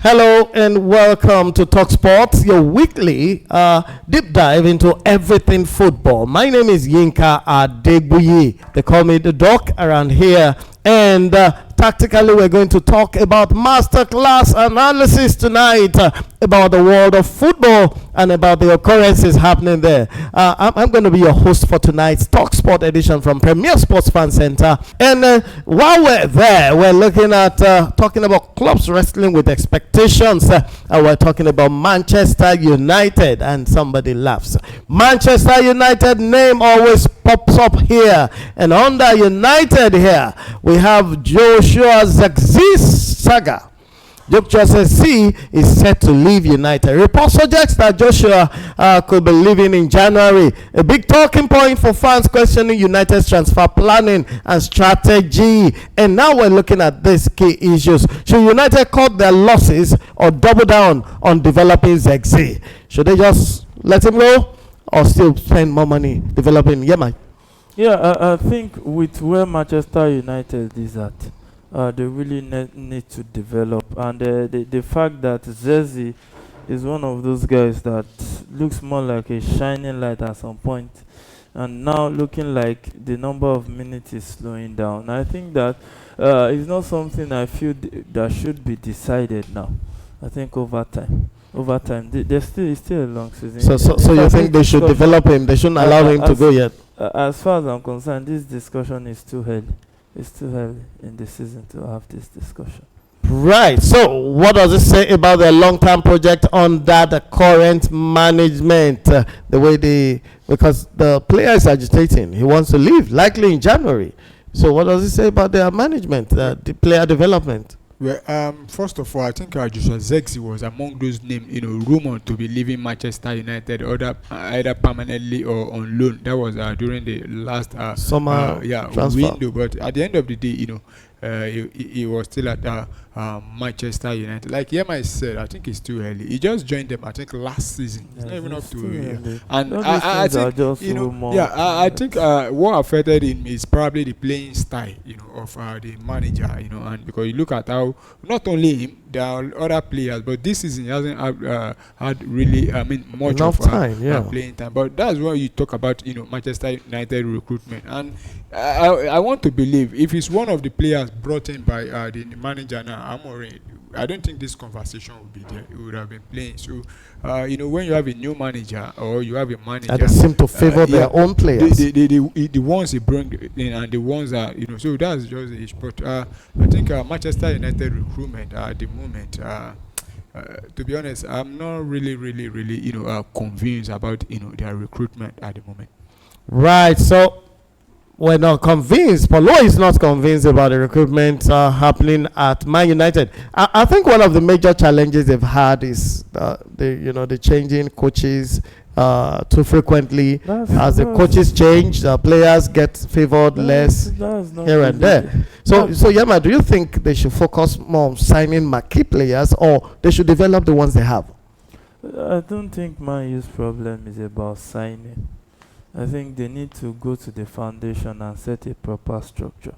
Hello and welcome to Talk Sports, your weekly deep dive into everything football. My name is Yinka Adegbuyi. They call me the doc around here. And tactically, we're going to talk about masterclass analysis tonight about the world of football and about the occurrences happening there. I'm going to be your host for tonight's Talk Sport edition from Premier Sports Fan Center. And while we're there, we're looking at talking about clubs wrestling with expectations. And we're talking about Manchester United. And somebody laughs. Manchester United name always pops up here. And under United here, we have Joshua Zirkzee SAGA. Joshua Zirkzee is set to leave United. Reports suggest that Joshua could be leaving in January. A big talking point for fans questioning United's transfer planning and strategy. And now we're looking at these key issues. Should United cut their losses or double down on developing Zirkzee? Should they just let him go or still spend more money developing? Yeah, Mike. Yeah, I think with where Manchester United is at, they really need to develop. And the fact that Zirkzee is one of those guys that looks more like a shining light at some point, and now looking like the number of minutes is slowing down. I think that it's not something I feel that should be decided now. I think over time. It's still a long season. So you think they should develop him? They shouldn't allow him to go yet? As far as I'm concerned, this discussion is too early. It's too early in the season to have this discussion. Right. So what does it say about the long-term project on that current management? Because the player is agitating. He wants to leave, likely in January. So what does it say about their management, the player development? Well, first of all, I think Joshua Zirkzee was among those names, rumored to be leaving Manchester United, either permanently or on loan. That was during the last summer transfer window. But at the end of the day, he was still at Manchester United. Like Yema said, I think it's too early. He just joined them, I think, last season. It's not even up to a year. And I think, I think what affected him is probably the playing style, of the manager, and because you look at how not only him, there are other players, but this season he hasn't had really, much enough of time, playing time. But that's why you talk about, Manchester United recruitment, and I want to believe if it's one of the players brought in by the manager now, I don't think this conversation would be there. It would have been playing. So, when you have a new manager or you have a manager, they seem to favor their own players. The ones they bring in and the ones that so that's just the issue. But I think Manchester United recruitment at the moment, to be honest, I'm not really, convinced about their recruitment at the moment. Right. So we're not convinced. Paulo is not convinced about the recruitment happening at Man United. I think one of the major challenges they've had is the changing coaches too frequently. As the coaches change, the players get favored less here and there. So Yama, do you think they should focus more on signing marquee players, or they should develop the ones they have? I don't think Man U's problem is about signing. I think they need to go to the foundation and set a proper structure.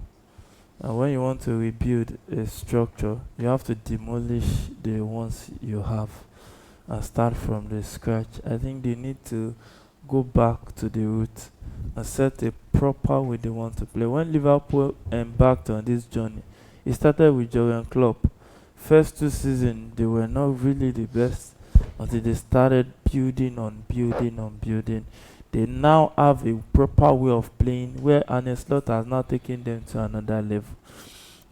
And when you want to rebuild a structure, you have to demolish the ones you have and start from the scratch. I think they need to go back to the roots and set a proper way they want to play. When Liverpool embarked on this journey, it started with Jurgen Klopp. First 2 seasons, they were not really the best until they started building. They now have a proper way of playing where Arne Slot has now taken them to another level.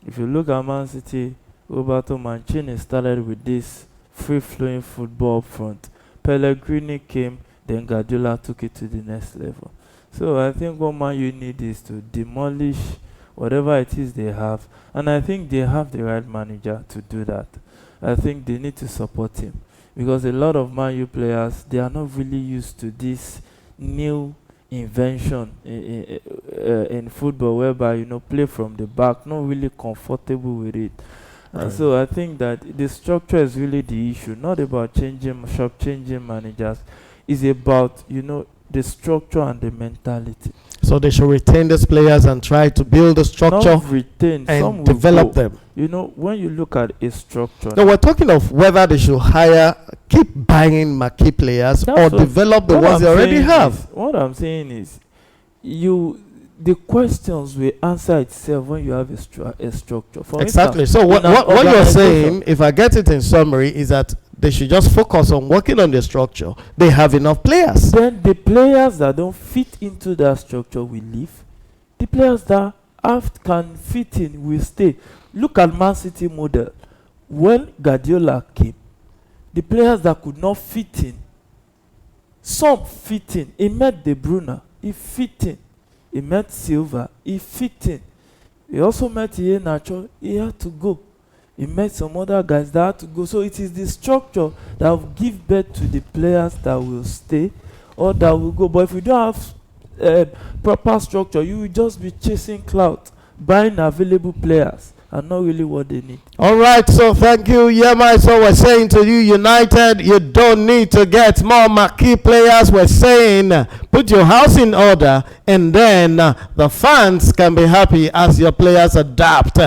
If you look at Man City, Roberto Mancini started with this free-flowing football up front. Pellegrini came, then Guardiola took it to the next level. So I think what Man U need is to demolish whatever it is they have, and I think they have the right manager to do that. I think they need to support him, because a lot of Man U players, they are not really used to this new invention in football, whereby play from the back, not really comfortable with it. Right. And so I think that the structure is really the issue, not about changing managers. It's about the structure and the mentality. So they should retain these players and try to build a structure Not retain, some and will develop go. them. You know, when you look at a structure, No, we're talking of whether they should keep buying marquee players That's or what- develop the what ones I'm they already saying have. what I'm saying is, the questions will answer itself when you have a structure. For Exactly. instance, So what in an you're organization- saying, if I get it in summary, is that they should just focus on working on the structure. They have enough players. Then the players that don't fit into that structure will leave. The players that can fit in will stay. Look at Man City model. When Guardiola came, the players that could not fit in, some fit in. He met De Bruyne, he fit in. He met Silva, he fit in. He also met Iheanacho, he had to go. He met some other guys that had to go. So it is the structure that will give birth to the players that will stay or that will go. But if you don't have proper structure, you will just be chasing clout, buying available players and not really what they need. All right, so thank you, Yema. So we're saying to you, United, you don't need to get more marquee players. We're saying put your house in order, and then the fans can be happy as your players adapt.